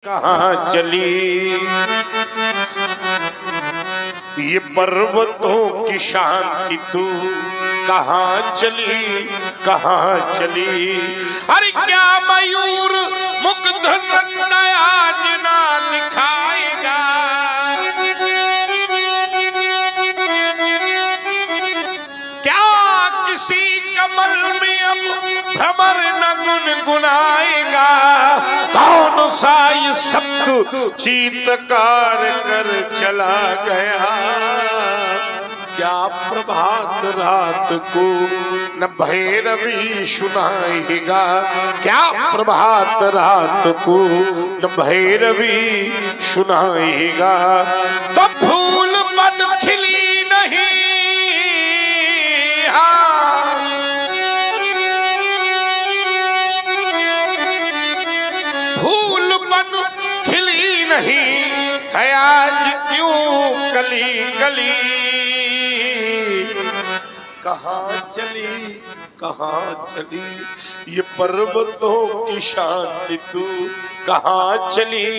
कहाँ चली, ये पर्वतों की शांति तू कहाँ चली, कहाँ चली। अरे क्या मयूर मुग्ध नृत्य आज ना दिखाएगा, क्या किसी कमल में अब भ्रमर न गुनगुनाएगा, कौन सा ये सप्त चीत्कार कर चला गया। क्या प्रभात रात को न भैरवी सुनाएगा, क्या प्रभात रात को न भैरवी सुनाएगा। तो फूल बन खिली नहीं, फूल बन खिली नहीं है आज क्यों कली कली। कहाँ चली, कहाँ चली, ये पर्वतों की शांति तू कहाँ चली।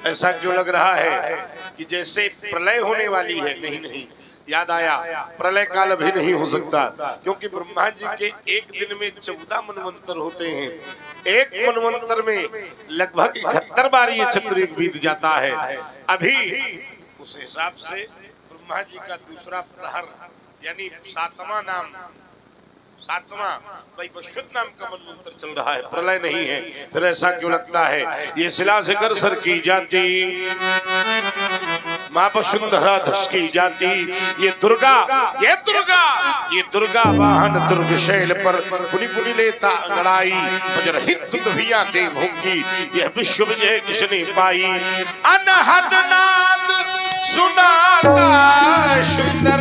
ऐसा क्यों लग रहा है कि जैसे प्रलय होने वाली है। नहीं नहीं, याद आया प्रलय काल अभी नहीं हो सकता, क्योंकि ब्रह्मा जी के एक दिन में 14 मनवंतर होते हैं। एक मनवंतर में लगभग 71 बार ये चतुर्युग बीत जाता है। अभी उस हिसाब से ब्रह्मा जी का दूसरा प्रहर यानी सातवां वैवस्वत नाम का मनवंतर चल रहा है, प्रलय नहीं है। फिर ऐसा क्यों लगता है। ये शिला से कर सर की जाती, माँ वसुंधरा धस की जाती, ये दुर्गा वाहन दुर्ग शैल पर पुनि पुनि लेता अंगड़ाई, वज्रहित दुभिया दे भोंगी, यह विश्व विजय किसने पाई। अनहद नाद सुनाता सुंदर,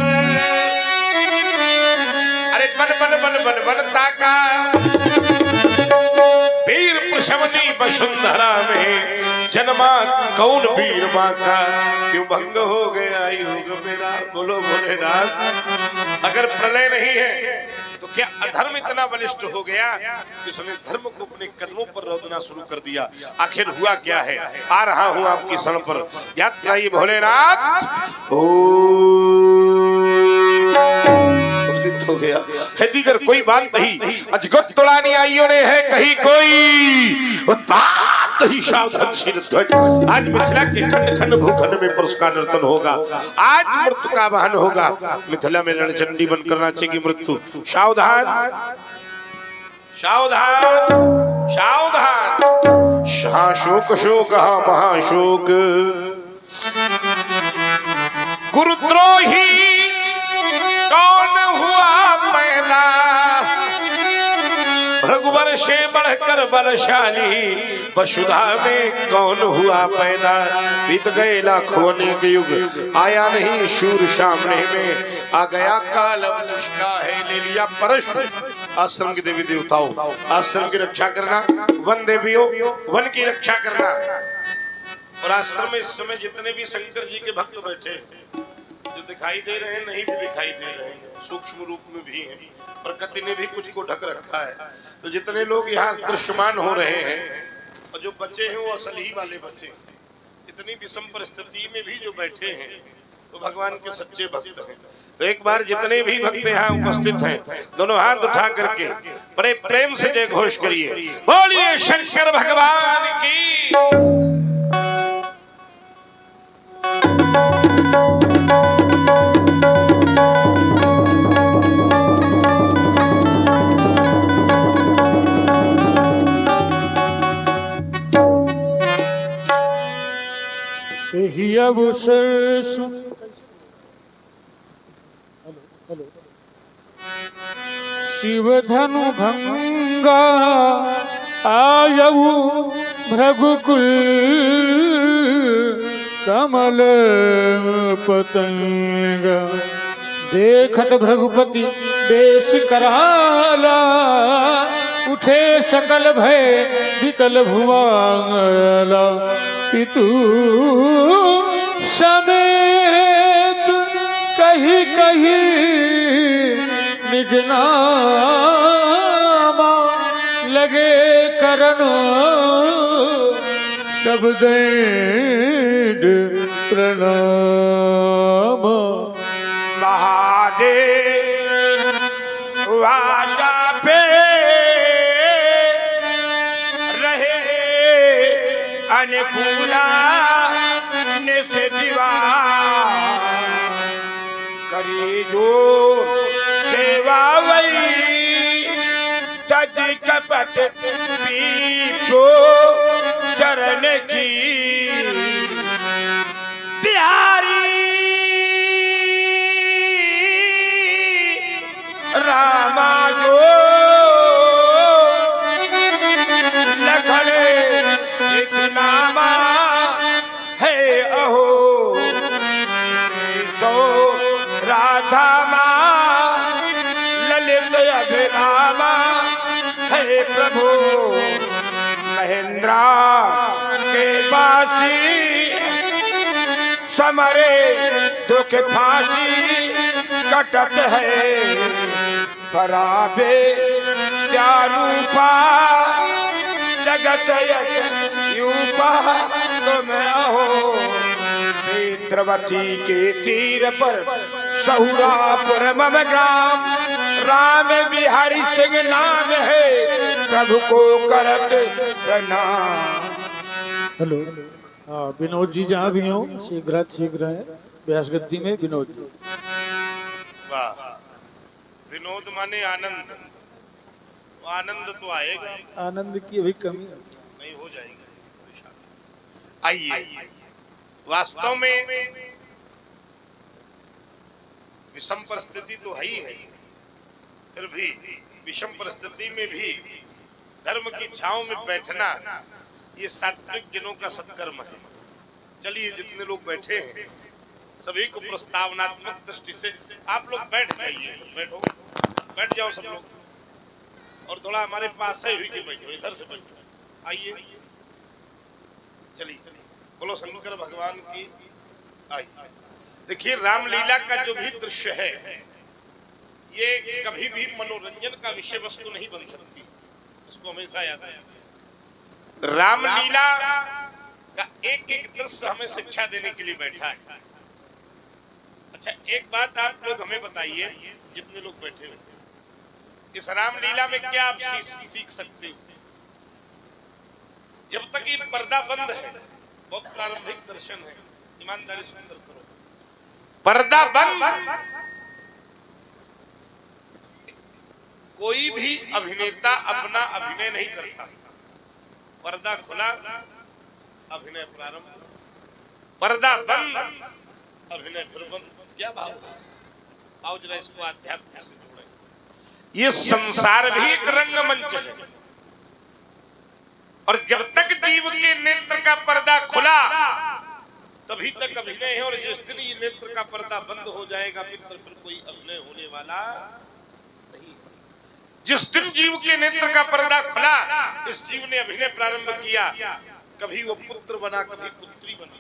अरे बन बन बन बन बन ताका, वीर प्रशमनी वसुंधरा में जन्मा कौन वीर माँ का, क्यों भंग हो गया युग मेरा। बोलो भोलेनाथ। अगर प्रलय नहीं है तो क्या अधर्म इतना बलिष्ठ हो गया कि उसने धर्म को अपने कदमों पर रौदना शुरू कर दिया। आखिर हुआ क्या है। आ रहा हूं आपकी शरण पर, याद कराइए भोलेनाथ। ओ हो गया है दीगर कोई बात नहीं, अजगत तोड़ानी आइयों ने है कहीं कोई उत्पात नहीं। सावधान शील ध्वज, आज मिथिला के खंड खंड भूखंड में पुरस्कार नर्तन होगा, आज मृत्यु का वाहन होगा। मिथिला में रणचंडी बनकर नाचेगी मृत्यु। सावधान सावधान सावधान। हाँ शोक शोक, हाँ महाशोक। गुरुद्रोही कौन हुआ पैदा, भृगुवर से बढ़कर बलशाली, वसुधा में कौन हुआ पैदा। बीत गए लाखों अनेक युग, आया नहीं शूर सामने में, आ गया काल अब उसका है, ले लिया परश। आश्रम के देवी देवताओं, आश्रम की रक्षा करना, वन देवियों वन की रक्षा करना। और आश्रम में इस समय जितने भी शंकर जी के भक्त बैठे, जो दिखाई दे रहे हैं नहीं भी दिखाई दे रहे हैं, सूक्ष्म रूप में भी हैं, प्रकृति ने भी कुछ को ढक रखा है। तो जितने लोग यहाँ दृश्यमान हो रहे हैं और जो बचे हैं वो असली वाले बचे। इतनी विषम परिस्थिति में भी जो बैठे हैं तो भगवान के सच्चे भक्त हैं। तो एक बार जितने भी भक्त यहाँ उपस्थित हैं, दोनों हाथ उठा करके बड़े प्रेम से जय घोष करिए, बोलिए शंकर भगवान की। अवसर शिवधनु भंगा आयऊ भृगुकुल, कमल पतंग देखत भृगुपति बेश कराला, उठे सकल भय विकल भुआला। पितु समेत कही कही निज नामा, लगे करन सब दंड प्रणाम। महादेव वाजा पे रहे अनुकूला निस दीवा करी जो सेवा वही तज कपट पीपो चरण की बिहारी रामा जो लखड़े इतनामा है अहो सो राधा माँ ललित अभिरामा है प्रभु महेंद्रा के बासी समरे दुख फांसी कटत है पराबे प्यारूपा जगत यूपा तुम हो नेत्रवती के तीर पर सहुरापुर मम ग्राम राम बिहारी सिंह नाम है प्रभु को करत प्रणाम। हेलो, हाँ विनोद जी जहाँ भी हो शीघ्र है व्यास गद्दी में विनोद जी। वाह, विनोद माने आनंद, आनंद तो आएगा, आनंद की अभी कमी नहीं हो जाएगी। आइए, वास्तव में विषम परिस्थिति तो है ही है, फिर भी विषम परिस्थिति में भी धर्म की छांव में बैठना ये सात्विक जनों का सत्कर्म है। चलिए, जितने लोग बैठे हैं सभी को प्रस्तावनात्मक दृष्टि से आप लोग बैठ जाइए, बैठो, बैठ जाओ सब लोग, और थोड़ा हमारे पास है हुई के बैठो, इधर से बैठो, आइए, चलिए, बोलो शंकर भगवान की। आइए, देखिए रामलीला का जो भी दृश्य है ये कभी भी मनोरंजन का विषय वस्तु नहीं बन सकती, इसको हमेशा याद है। रामलीला का एक एक दृश्य हमें शिक्षा देने के लिए बैठा है। अच्छा, एक बात आप लोग हमें बताइए, जितने लोग बैठे हुए, इस रामलीला में क्या आप सीख सकते हो? जब तक ये पर्दा बंद है, बहुत प्रारंभिक दर्शन है, ईमानदारी सुंदर करो, पर्दा बंद, कोई भी अभिनेता अपना अभिनय नहीं करता। पर्दा खुला, अभिनय प्रारंभ, पर्दा बंद, अभिनय फिर बंद। क्या भाव है? आओ जरा इसको आध्यात्म से जोड़ें। ये संसार भी एक रंगमंच है, और जब तक जीव के नेत्र का पर्दा खुला तभी तक अभिनय है, और जिस दिन ये नेत्र का पर्दा बंद हो जाएगा फिर कोई अभिनय होने वाला नहीं। जिस दिन जीव के नेत्र का पर्दा खुला, इस जीव ने अभिनय प्रारंभ किया, कभी वो पुत्र बना, कभी पुत्री बनी,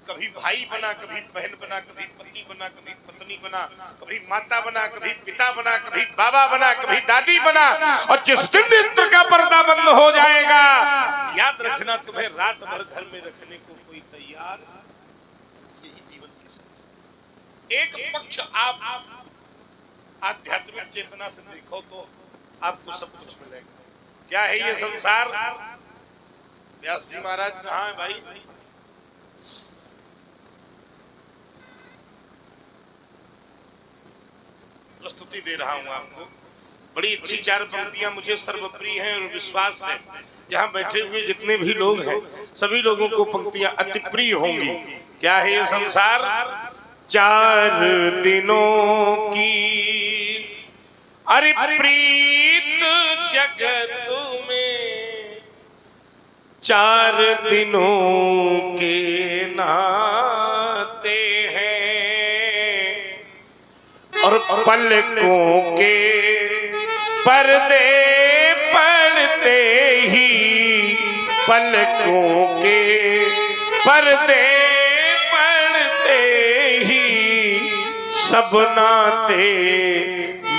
कभी भाई बना, कभी बहन बना, कभी पति बना, कभी पत्नी बना, कभी माता बना, कभी पिता बना, कभी बाबा बना, कभी दादी बना, और जिस दिन नेत्र का पर्दा बंद हो जाएगा, याद रखना तुम्हें रात भर घर में रखने को कोई तैयार। यही जीवन की सच्चाई। एक पक्ष आप आध्यात्मिक चेतना से देखो तो आपको सब कुछ मिलेगा। क्या है ये संसार? व्यास जी महाराज कहाँ है भाई? प्रस्तुति दे रहा हूं आपको। बड़ी अच्छी चार पंक्तियां मुझे सर्वप्रिय हैं, और विश्वास है यहाँ बैठे हुए जितने भी लोग हैं सभी लोगों को पंक्तियां अति प्रिय होंगी। क्या है ये संसार? 4 दिनों की अरे प्रीत जगत में, 4 दिनों के नाते हैं, और पलकों के पर्दे पड़ते ही, पलकों के पर्दे पड़ते ही सब नाते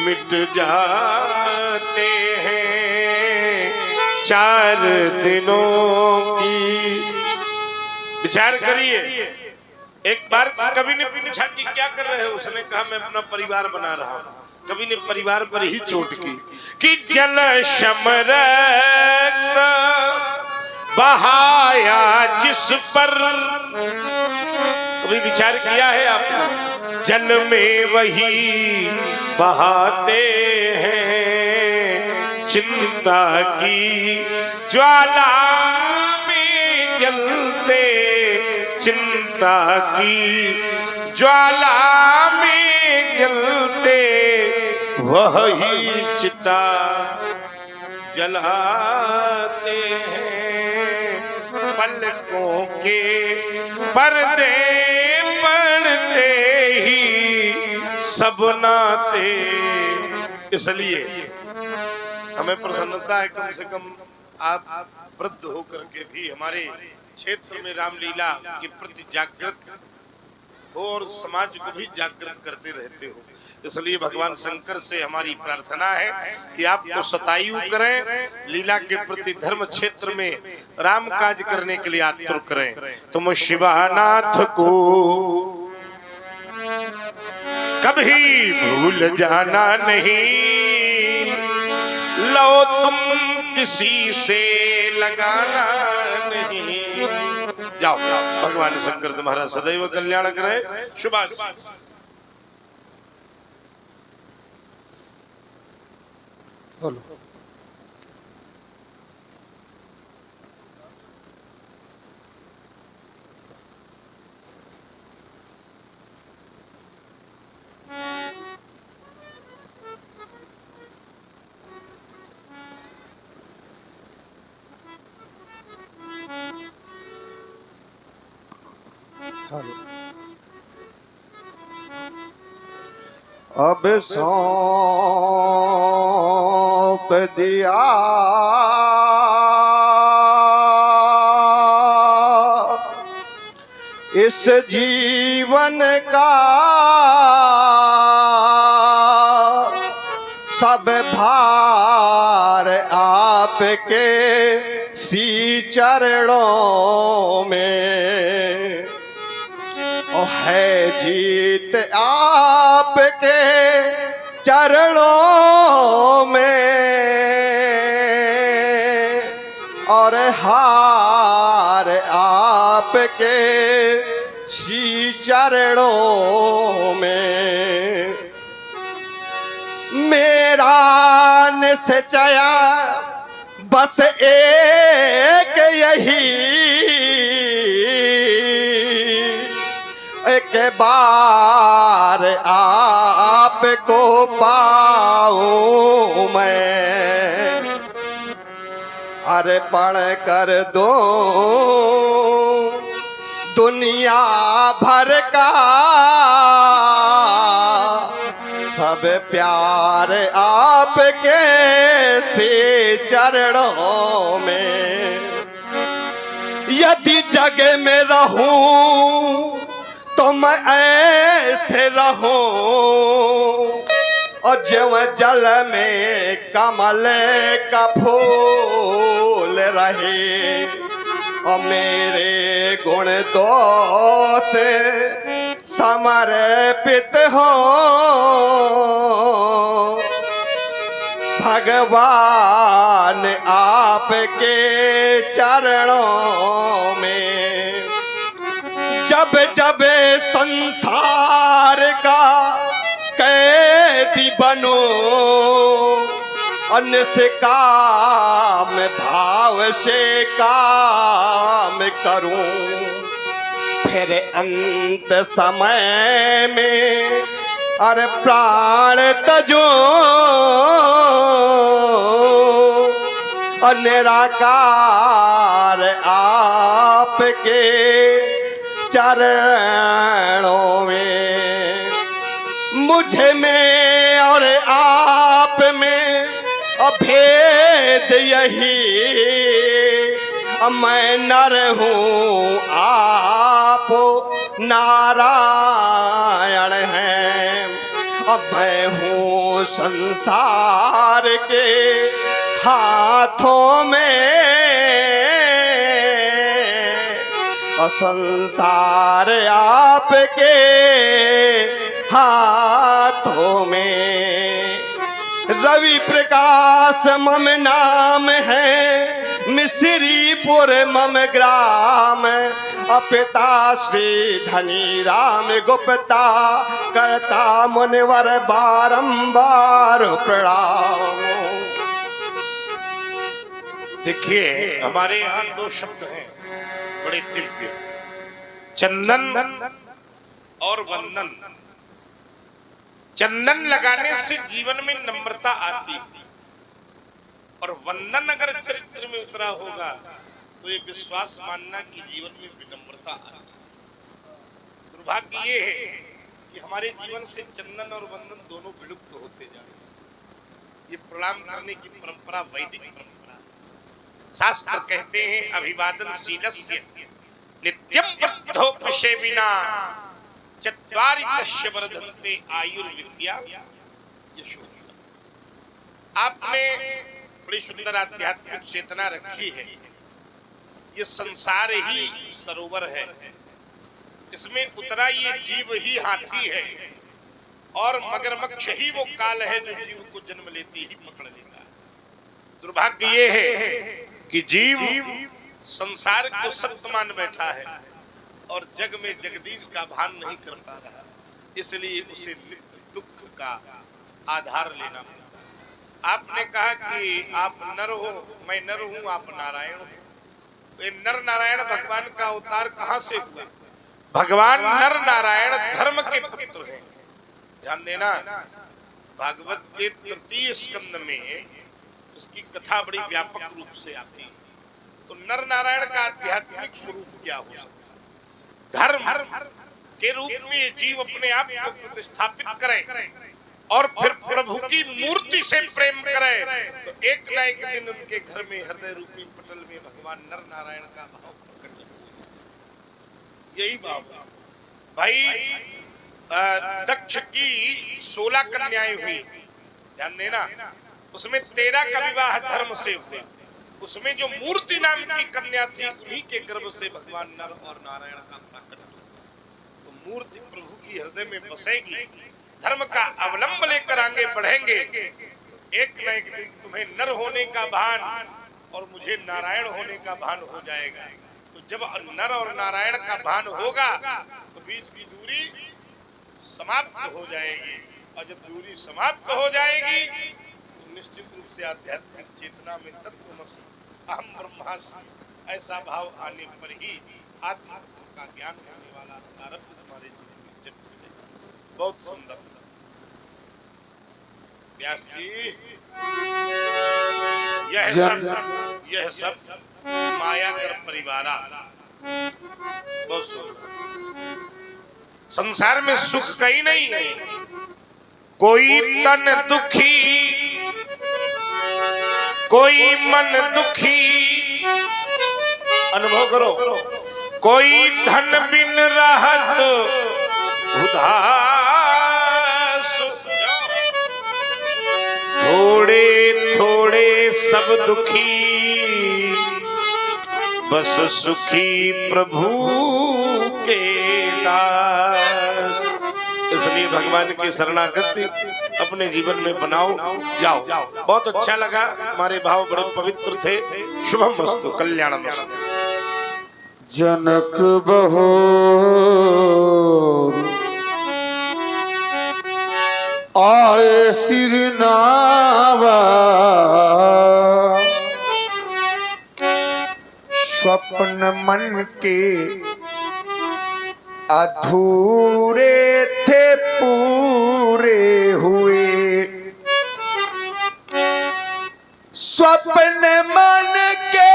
मिट जाते हैं। 4 दिनों की विचार करिए। एक बार कवि ने पूछा कि क्या कर रहे हो, उसने कहा मैं अपना परिवार बना रहा हूं। कवि ने परिवार पर ही चोट की कि जल शमरक बहाया जिस पर, कभी विचार किया है आपने? जल में वही बहाते हैं, चिंता की ज्वाला में जलते, चिंता की ज्वाला में जलते, वही चिता जलाते हैं। पलकों के पर्दे पड़ते ही सब नाते। इसलिए हमें प्रसन्नता है कम से कम आप वृद्ध होकर के भी हमारे क्षेत्र में रामलीला के प्रति जागृत हो और समाज को भी जागृत करते रहते हो। इसलिए भगवान शंकर से हमारी प्रार्थना है कि आपको सतायु करें, लीला के प्रति धर्म क्षेत्र में राम काज करने के लिए आतुर करें। तुम शिवानाथ को कभी भूल जाना नहीं, लो तुम किसी से लगाना नहीं। जाओ, भगवान शंकर तुम्हारा सदैव कल्याण करे। शुभाशीष। बोलो। अब सौंप दिया इस जीवन का सब भार आपके सी चरणों में, ओ है जीत आपके चरणों में, और हार आपके सी चरणों में। मेरा निश्चया बस एक यही, एक बार आपको पाऊं मैं, अर्पण कर दो दुनिया भर का सब प्यार आपके से चरणों में। यदि जग में रहूं तो मैं ऐसे रहूं, और ज्यों जल में कमल का फूल रहे, और मेरे गुण दोष समर्पित हो भगवान आपके चरणों में। जब जब संसार का कैदी बनो, अन्य से काम भाव से काम करूं, फिर अंत समय में अरे प्राण तजो, निराकार आपके चरणों में। मुझे में और आप में अभेद यही, मैं नर हूँ आप नारायण हैं, अब मैं हूँ संसार के हाथों में, संसार आपके हाथों में। रवि प्रकाश मम नाम है, मिश्रीपुर मम ग्राम, अपिता श्री धनी राम गुप्ता, करता मुनिवर बारंबार प्रणाम। देखिए हमारे यहाँ दो शब्द हैं बड़े दिव्य, चंदन और वंदन। चंदन लगाने से जीवन में नम्रता आती है, और वंदन अगर चरित्र में उतरा होगा तो ये विश्वास मानना कि जीवन में विनम्रता आती है। दुर्भाग्य ये है कि हमारे जीवन से चंदन और वंदन दोनों विलुप्त होते जा रहे हैं। ये प्रणाम करने की परंपरा वैदिक परंपरा है। शास्त्र कहते हैं अभिवादन शीलस्य नित्यम वृद्धोपशे विना चत्वारि तस्य वर्धन्ते आयुर्विद्या यशोधरा। आपने बड़ी सुंदर आध्यात्मिक चेतना रखी है। ये संसार ही सरोवर है, इसमें उतरा ये जीव ही हाथी है, और मगरमच्छ ही वो काल है जो जीव को जन्म लेते ही पकड़ लेता है। दुर्भाग्य ये है कि जीव संसार को सत्य मान बैठा है और जग में जगदीश का भान नहीं कर पा रहा, इसलिए उसे नित्य दुख का आधार लेना पड़ता। आपने कहा कि आप नर हो, मैं नर हूं, आप नारायण हो। तो नर नारायण भगवान का अवतार कहां से हुआ? भगवान नर नारायण धर्म के पुत्र हैं। ध्यान देना, भागवत के तृतीय स्कंद में इसकी कथा बड़ी व्यापक रूप से आती है। तो नर नारायण का आध्यात्मिक स्वरूप क्या हो सकता है? धर्म के रूप में जीव अपने आप को प्रतिस्थापित करे और फिर प्रभु की मूर्ति से प्रेम करे, तो एक न एक दिन उनके घर में हृदय रूपी पटल में भगवान नर नारायण का भाव प्रकट होगा। यही भाव भाई दक्ष की 16 कन्याएं हुई, ध्यान देना, उसमें 13 का विवाह धर्म से हुआ। उसमें जो मूर्ति नाम की कन्या थी, उन्हीं के गर्भ से भगवान नर और नारायण का प्रकट हुआ। तो मूर्ति प्रभु की हृदय में बसेगी, धर्म का अवलंब लेकर आगे बढ़ेंगे, तो एक न एक दिन तुम्हें नर होने का भान और मुझे नारायण होने का भान हो जाएगा। तो जब नर और नारायण का भान होगा तो बीच की दूरी समाप्त हो जाएगी, और जब दूरी समाप्त हो जाएगी तो निश्चित रूप से आध्यात्मिक चेतना में तत्वमसि अहम ब्रह्मास्मि ऐसा भाव आने पर ही आत्म तत्व का ज्ञान होने वाला प्रारब्ध तुम्हारे जीवन में जग जाएगा। बहुत सुंदर व्यास जी, यह सब माया कर परिवारा। बहुत सुंदर। संसार में सुख कहीं नहीं है। कोई तन दुखी, कोई मन दुखी, अनुभव करो। कोई धन बिन रहत उदास, थोड़े थोड़े सब दुखी, बस सुखी प्रभु के दास। इसलिए भगवान की शरणागति अपने जीवन में बनाओ, जाओ। बहुत अच्छा लगा, हमारे भाव बड़े पवित्र थे। शुभम मस्तु, कल्याणम मस्तु। जनक बहो आए सिरनावा, स्वप्न मन के अधूरे थे पूरे हुए, स्वप्न मन के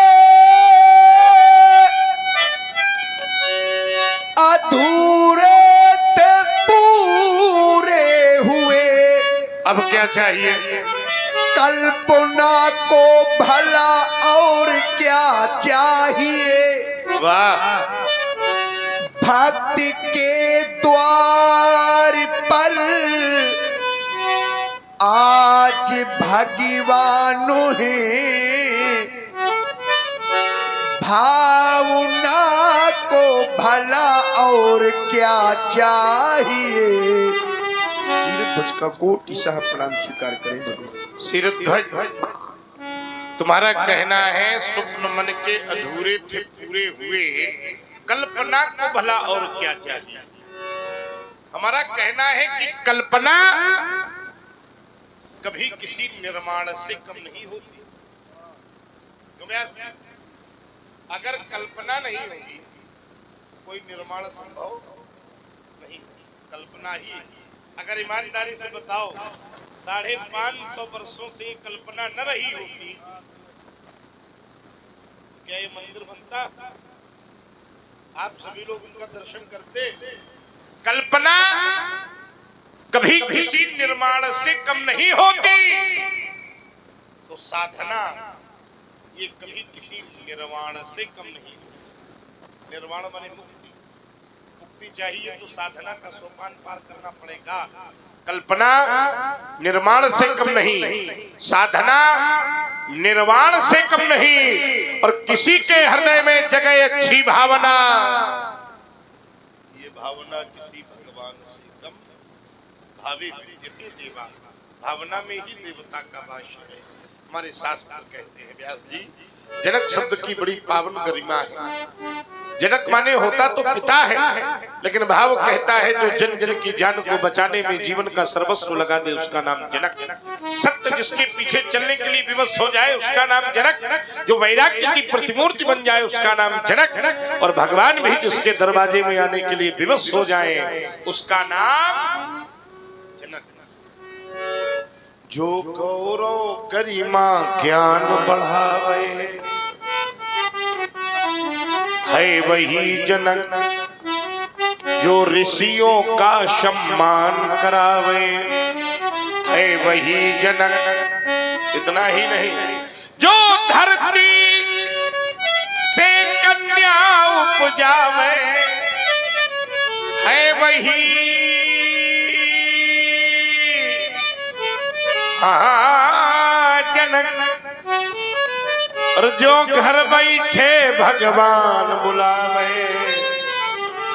अधूरे थे पूरे हुए। अब क्या चाहिए? कल्पना को भला और क्या चाहिए। वाह। भक्ति के द्वार पर आज भगवान है, भावना को क्या चाहिए। सिर ध्वज का कोटि सह प्रणाम स्वीकार करें भगवान। सिरध्वज, तुम्हारा कहना है स्वप्न मन के अधूरे थे पूरे हुए, कल्पना को भला और क्या चाहिए। हमारा कहना है कि कल्पना कभी किसी निर्माण से कम नहीं होती। क्यों व्यास जी? अगर कल्पना नहीं होगी कोई निर्माण संभव नहीं। कल्पना ही, अगर ईमानदारी से बताओ 550 वर्षों से कल्पना न रही होती, क्या ये मंदिर बनता? आप सभी लोग उनका दर्शन करते। कल्पना कभी किसी निर्माण से कम नहीं होती, तो साधना ये कभी किसी निर्वाण से कम नहीं होती। निर्वाण माने मुक्ति, मुक्ति चाहिए तो साधना का सोपान पार करना पड़ेगा। कल्पना निर्माण से कम नहीं, साधना निर्वाण से कम नहीं। और किसी के हृदय में जगह अच्छी भावना, ये भावना किसी भगवान से कम भावी विद्यते देवा। भावना में ही देवता का वास है, हमारे शास्त्र कहते हैं। व्यास जी, जनक शब्द की बड़ी पावन गरिमा है। जनक माने होता तो पिता है, लेकिन भाव कहता है जो जन जन की जान को बचाने में जीवन का सर्वस्व लगा दे उसका नाम जनक। सत्य जिसके पीछे चलने के लिए विवश हो जाए उसका नाम जनक। जो वैराग्य की प्रतिमूर्ति बन जाए उसका नाम जनक। और भगवान भी जिसके दरवाजे में आने के लिए विवश हो जाए उसका नाम जनक। जो गौरव गरिमा ज्ञान बढ़ावे है वही जनक, जो ऋषियों का सम्मान करावे है वही जनक। इतना ही नहीं, जो धरती से कन्या उपजावे है वही जनक। और जो घर बैठे भगवान बुलावे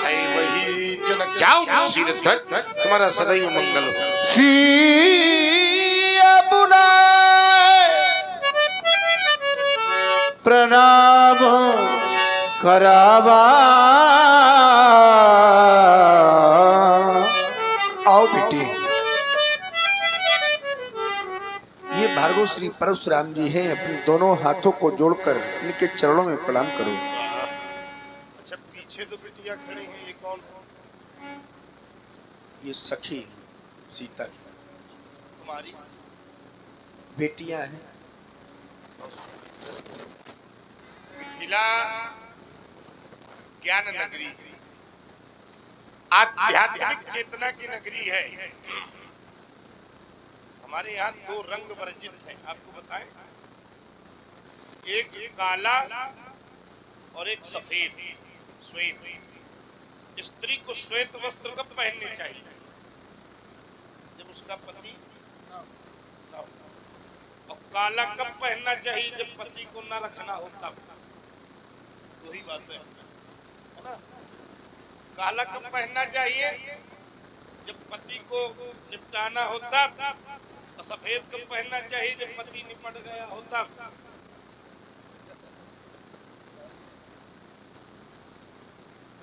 है वही जनक। जाओ सिरध्वज, तुम्हारा सदैव मंगल हो। प्रणाम करावा। आओ बेटी, ये भार्गव श्री परशुराम जी हैं। अपने दोनों हाथों को जोड़कर इनके चरणों में प्रणाम करो। अच्छा, पीछे तो बिटिया खड़ी है, ये कौन है? ये सखी सीता की तुम्हारी बेटियां हैं। मिथिला ज्ञान नगरी, आध्यात्मिक चेतना की नगरी है। हमारे यहाँ 2 रंग वर्जित है, आपको बताएं। एक काला और एक सफेद, श्वेत। स्त्री को श्वेत वस्त्र कब पहनने चाहिए? जब उसका पति ना हो। और काला कब पहनना चाहिए? जब पति को ना रखना हो तब। वही बात है ना। काला कब पहनना चाहिए? जब पति को निपटाना हो तब। और सफेद कब पहनना चाहिए? जब पति निपट गया हो तब।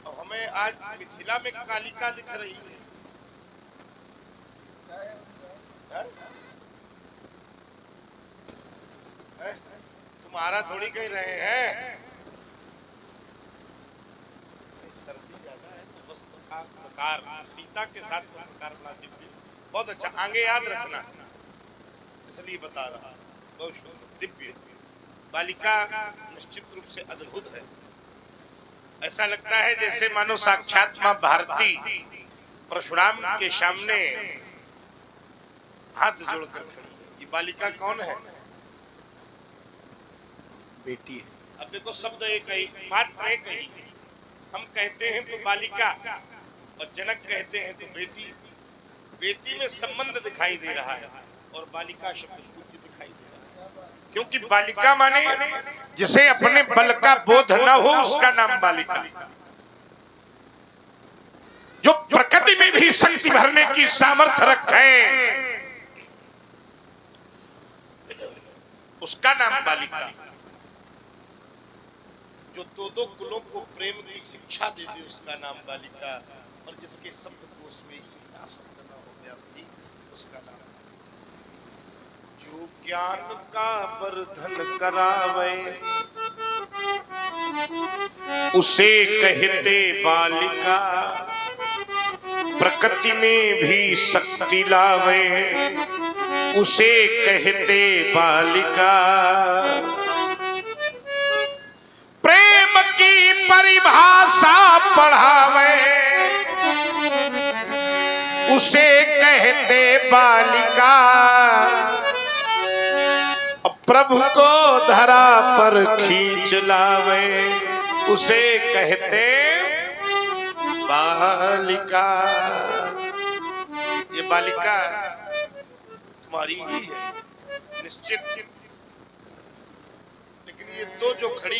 और हमें आज मिथिला में कालिका दिख रही है। तुम्हारा थोड़ी कह रहे हैं। सर्दी ज्यादा है तो वस्त्र का प्रकार सीता के साथ प्रकार बना दिव्य, बहुत अच्छा। आगे याद रखना, इसलिए बता रहा। बहुत सुंदर दिव्य बालिका निश्चित रूप से अद्भुत है। ऐसा लगता है जैसे मानो साक्षात मां भारती परशुराम के सामने हाथ जोड़कर खड़ी है। ये बालिका कौन है? बेटी है। अब देखो, शब्द एक ही, बात एक ही। हम कहते हैं तो बालिका और जनक कहते हैं तो बेटी। बेटी में संबंध दिखाई दे रहा है और बालिका शब्द पूज्य दिखाई दे रहा है। क्योंकि बालिका माने जिसे अपने बल का बोध न हो उसका नाम बालिका। की शक्ति भरने की सामर्थ्य रखे, उसका नाम बालिका। जो दो दो कुलों को प्रेम की शिक्षा दे दे, उसका नाम बालिका। और जिसके शब्दकोश में ही ना शब्द ना हो व्यास जी, उसका नाम जो ज्ञान का वर्धन करावे, उसे कहते बालिका। प्रकृति में भी शक्ति लावे, उसे कहते बालिका। प्रेम की परिभाषा पढ़ावे, उसे कहते बालिका। प्रभु को धरा पर खींच लावे, उसे कहते बालिका। ये बालिका तुम्हारी ही है निश्चित, लेकिन ये दो जो खड़ी